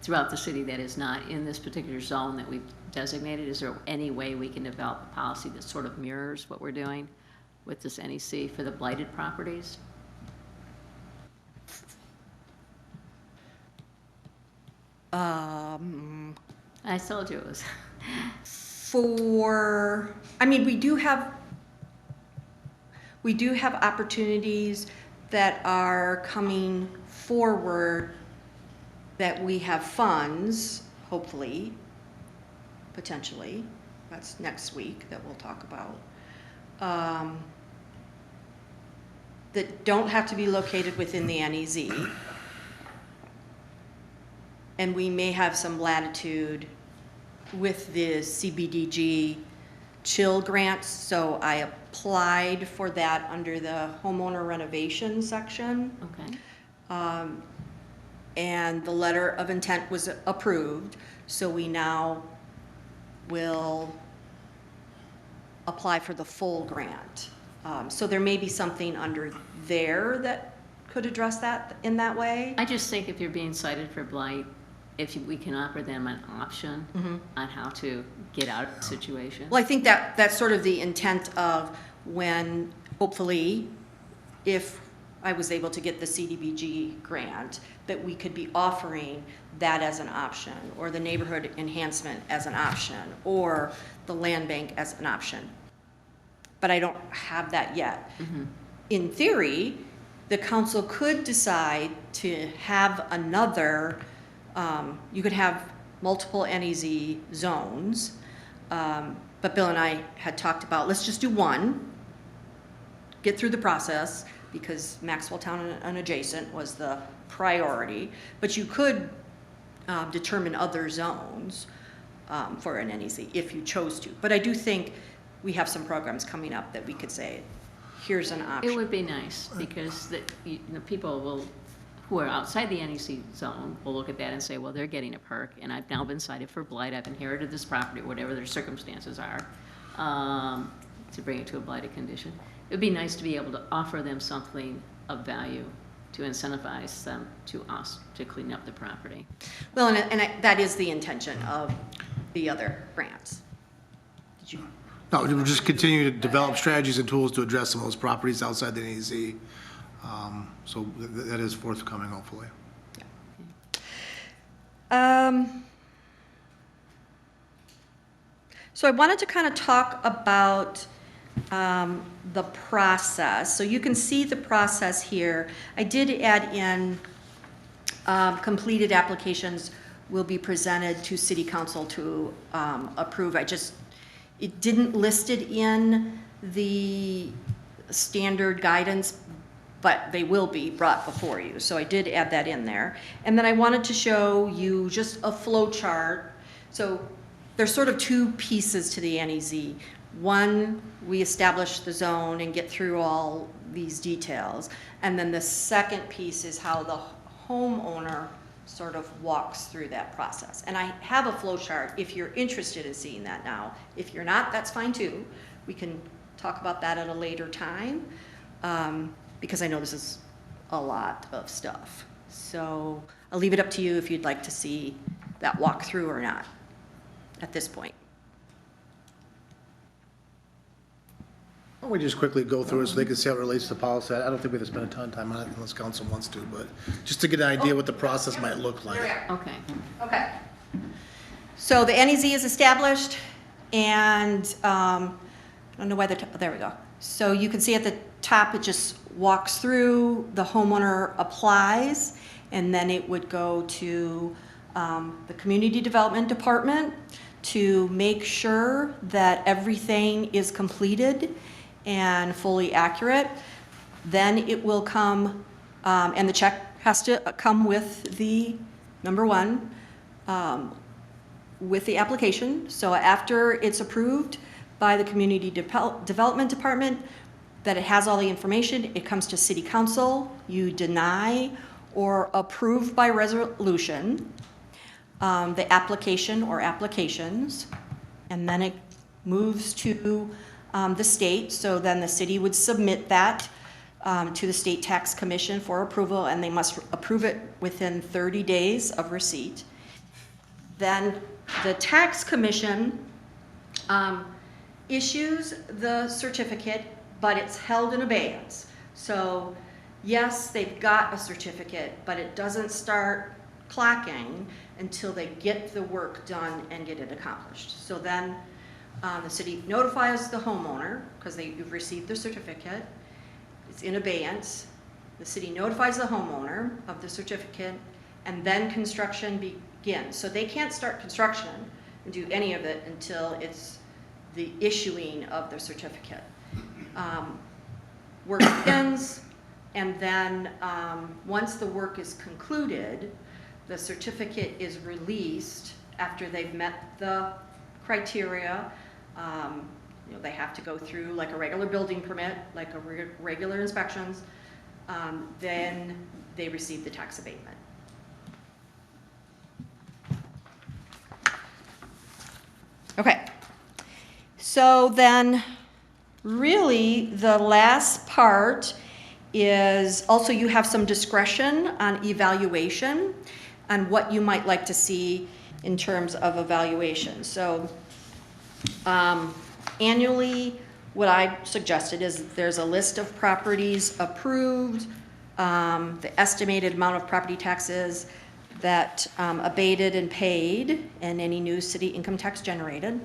throughout the city that is not in this particular zone that we've designated. Is there any way we can develop a policy that sort of mirrors what we're doing with this NEC for the blighted properties? I told you it was. I mean, we do have opportunities that are coming forward that we have funds, hopefully, potentially. That's next week that we'll talk about. That don't have to be located within the NEZ. And we may have some latitude with the CBDG chill grants. So I applied for that under the homeowner renovation section. Okay. And the letter of intent was approved. So we now will apply for the full grant. So there may be something under there that could address that in that way. I just think if you're being cited for blight, we can offer them an option on how to get out of the situation. Well, I think that's sort of the intent of when, hopefully, if I was able to get the CDBG grant, that we could be offering that as an option, or the neighborhood enhancement as an option, or the land bank as an option. But I don't have that yet. In theory, the council could decide to have another, you could have multiple NEZ zones, but Bill and I had talked about, let's just do one, get through the process, because Maxwell Town and adjacent was the priority, but you could determine other zones for an NEZ if you chose to. But I do think we have some programs coming up that we could say, here's an option. It would be nice, because people who are outside the NEC zone will look at that and say, well, they're getting a perk, and I've now been cited for blight, I've inherited this property, whatever their circumstances are, to bring it to a blighted condition. It would be nice to be able to offer them something of value to incentivize them to clean up the property. Well, and that is the intention of the other grants. Did you? No, we'll just continue to develop strategies and tools to address some of those properties outside the NEZ. So that is forthcoming, hopefully. So I wanted to kind of talk about the process. So you can see the process here. I did add in completed applications will be presented to City Council to approve. It didn't list it in the standard guidance, but they will be brought before you. So I did add that in there. And then I wanted to show you just a flow chart. So there's sort of two pieces to the NEZ. One, we establish the zone and get through all these details. And then the second piece is how the homeowner sort of walks through that process. And I have a flow chart if you're interested in seeing that now. If you're not, that's fine too. We can talk about that at a later time, because I know this is a lot of stuff. So I'll leave it up to you if you'd like to see that walkthrough or not at this point. Why don't we just quickly go through it so they can see how it relates to policy? I don't think we have to spend a ton of time on it unless council wants to, but just to get an idea what the process might look like. Okay. Okay. So the NEZ is established, and I don't know why there we go. So you can see at the top, it just walks through, the homeowner applies, and then it would go to the Community Development Department to make sure that everything is completed and fully accurate. Then it will come, and the check has to come with the, number one, with the application. So after it's approved by the Community Development Department, that it has all the information, it comes to City Council, you deny or approve by resolution the application or applications, and then it moves to the state. So then the city would submit that to the State Tax Commission for approval, and they must approve it within 30 days of receipt. Then the Tax Commission issues the certificate, but it's held in abeyance. So yes, they've got a certificate, but it doesn't start clocking until they get the work done and get it accomplished. So then the city notifies the homeowner, because you've received the certificate, it's in abeyance. The city notifies the homeowner of the certificate, and then construction begins. So they can't start construction and do any of it until it's the issuing of the certificate. Work begins, and then once the work is concluded, the certificate is released after they've met the criteria. They have to go through like a regular building permit, like a regular inspections. Then they receive the tax abatement. Okay, so then really the last part is also you have some discretion on evaluation on what you might like to see in terms of evaluation. So annually, what I suggested is there's a list of properties approved, the estimated amount of property taxes that abated and paid, and any new city income tax generated.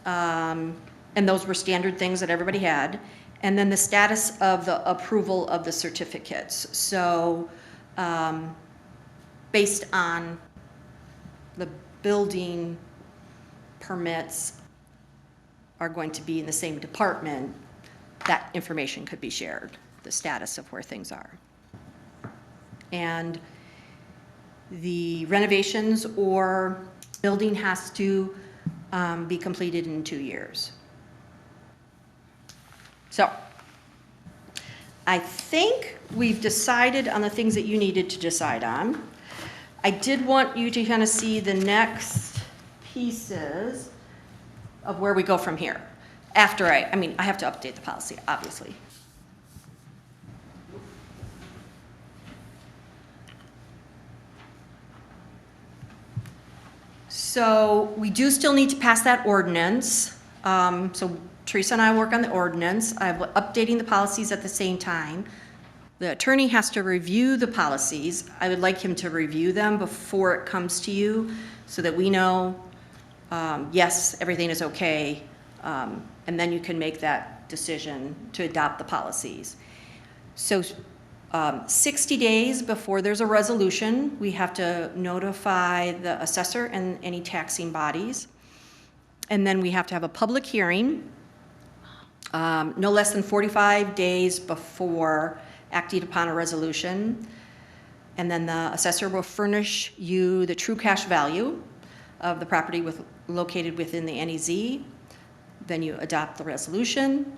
And those were standard things that everybody had. And then the status of the approval of the certificates. So based on the building permits are going to be in the same department, that information could be shared, the status of where things are. And the renovations or building has to be completed in 2 years. So I think we've decided on the things that you needed to decide on. I did want you to kind of see the next pieces of where we go from here. After I have to update the policy, obviously. So we do still need to pass that ordinance. So Teresa and I work on the ordinance. I'm updating the policies at the same time. The attorney has to review the policies. I would like him to review them before it comes to you so that we know, yes, everything is okay. And then you can make that decision to adopt the policies. So 60 days before there's a resolution, we have to notify the assessor and any taxing bodies. And then we have to have a public hearing, no less than 45 days before acting upon a resolution. And then the assessor will furnish you the true cash value of the property located within the NEZ. Then you adopt the resolution,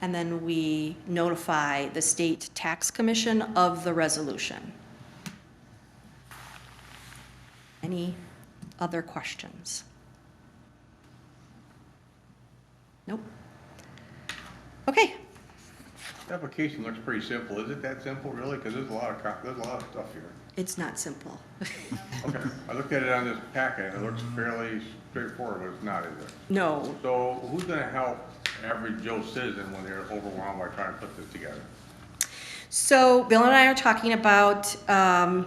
and then we notify the state tax commission of the resolution. Any other questions? Nope. Okay. The application looks pretty simple. Is it that simple, really? Because there's a lot of stuff here. It's not simple. Okay, I looked at it on this packet, and it looks fairly straightforward, but it's not, is it? No. So who's gonna help average Joe citizen when they're overwhelmed by trying to put this together? So Bill and I are talking about an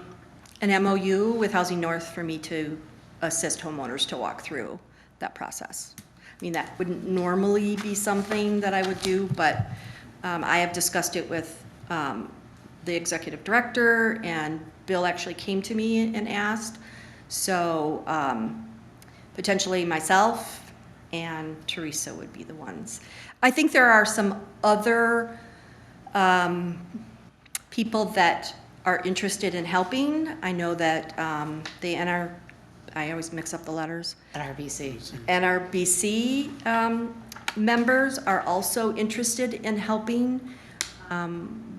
MOU with Housing North for me to assist homeowners to walk through that process. I mean, that wouldn't normally be something that I would do, but I have discussed it with the executive director, and Bill actually came to me and asked. So potentially myself and Teresa would be the ones. I think there are some other people that are interested in helping. I know that I always mix up the letters. NRBC. NRBC members are also interested in helping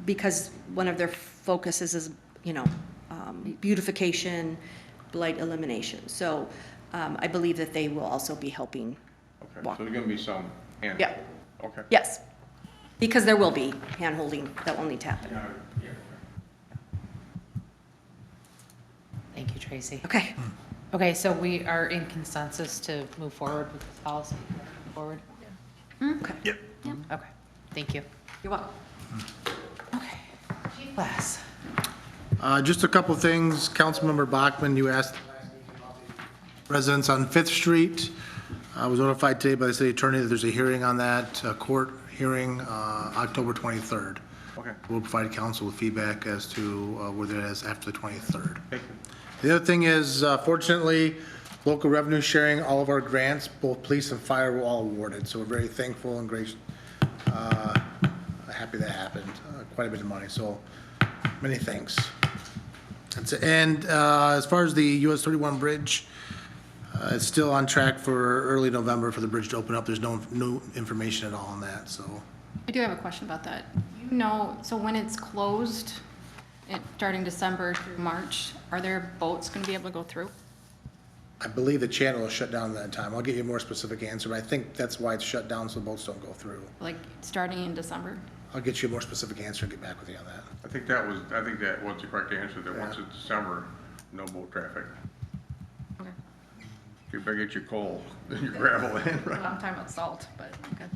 because one of their focuses is, beautification, blight elimination. So I believe that they will also be helping. Okay, so there's gonna be some hand. Yeah. Okay. Yes, because there will be hand-holding that will need to happen. Yeah. Thank you, Tracy. Okay. Okay, so we are in consensus to move forward with this policy? Forward? Okay. Yep. Okay, thank you. You're welcome. Okay. Chief Glass. Just a couple things. Councilmember Bachman, you asked residents on Fifth Street. I was notified today by the city attorney that there's a hearing on that, court hearing, October 23rd. Okay, We'll provide council with feedback as to where that is after the 23rd. thank you. The other thing is, fortunately, local revenue sharing, all of our grants, both police and fire, were all awarded. So we're very thankful and gracious, happy that happened. Quite a bit of money, so many thanks. That's it. And as far as the US 31 bridge, it's still on track for early November for the bridge to open up. There's no new information at all on that, so. I do have a question about that. So when it's closed, starting December through March, are there boats going to be able to go through? I believe the channel is shut down at that time. I'll get you a more specific answer, but I think that's why it's shut down, so boats don't go through. Like, starting in December? I'll get you a more specific answer and get back with you on that. I think that was the correct answer, that once it's December, no boat traffic. Okay. You better get your coal and your gravel in, Well, right? I'm talking about salt, but, okay.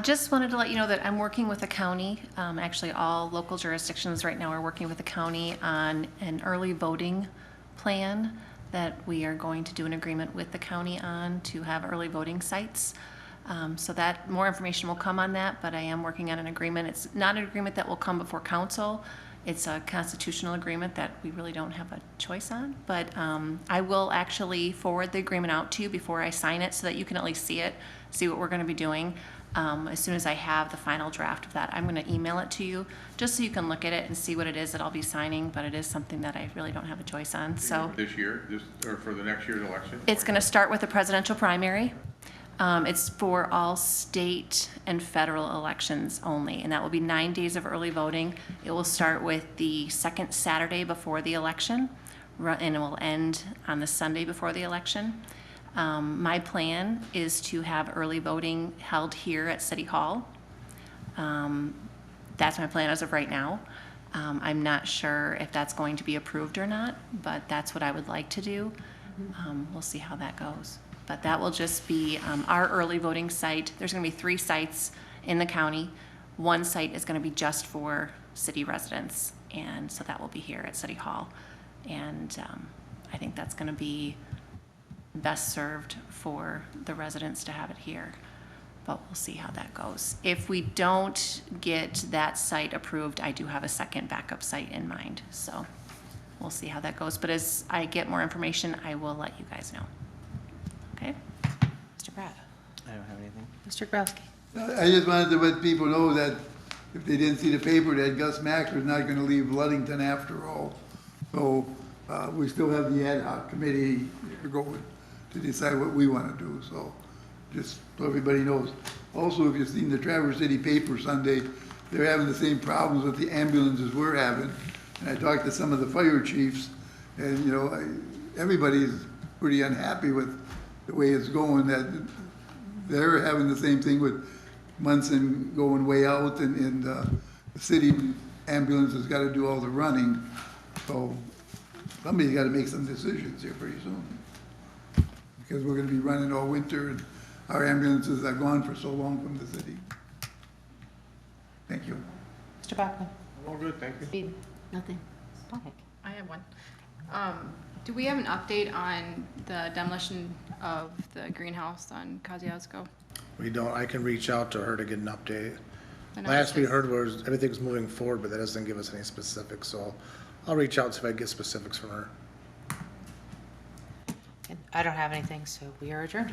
Just wanted to let you know that I'm working with the county. Actually, all local jurisdictions right now are working with the county on an early voting plan that we are going to do an agreement with the county on to have early voting sites. So that, more information will come on that, but I am working on an agreement. It's not an agreement that will come before council. It's a constitutional agreement that we really don't have a choice on. But I will actually forward the agreement out to you before I sign it so that you can at least see it, see what we're going to be doing. As soon as I have the final draft of that, I'm going to email it to you just so you can look at it and see what it is that I'll be signing. But it is something that I really don't have a choice on. So This year, or for the next year's election? it's going to start with the presidential primary. It's for all state and federal elections only, and that will be 9 days of early voting. It will start with the second Saturday before the election, and it will end on the Sunday before the election. My plan is to have early voting held here at City Hall. That's my plan as of right now. I'm not sure if that's going to be approved or not, but that's what I would like to do. We'll see how that goes. But that will just be our early voting site. There's going to be 3 sites in the county. One site is going to be just for city residents, and so that will be here at City Hall. And I think that's going to be best served for the residents to have it here. But we'll see how that goes. If we don't get that site approved, I do have a second backup site in mind. So we'll see how that goes. But as I get more information, I will let you guys know. Okay? Mr. Pratt? I don't have anything. Mr. Grabowski? I just wanted to let people know that if they didn't see the paper, that Gus Mack was not gonna leave Ludington after all. So, we still have the ad hoc committee going to decide what we wanna do, so just so everybody knows. Also, if you've seen the Traverse City paper Sunday, they're having the same problems with the ambulances we're having. And I talked to some of the fire chiefs, and, you know, everybody's pretty unhappy with the way it's going, that they're having the same thing with Munson going way out, and the city ambulance has got to do all the running. So somebody's got to make some decisions here pretty soon. Because we're going to be running all winter, and our ambulances are gone for so long from the city. Thank you. Mr. Bachman? All good, thank you. Speed? Nothing. Blahnik? I have one. Do we have an update on the demolition of the greenhouse on Kosciuszko? We don't, I can reach out to her to get an update. I know Last we it's- heard was everything's moving forward, but that doesn't give us any specifics, so I'll reach out, see if I can get specifics from her. And I don't have anything, so we are adjourned.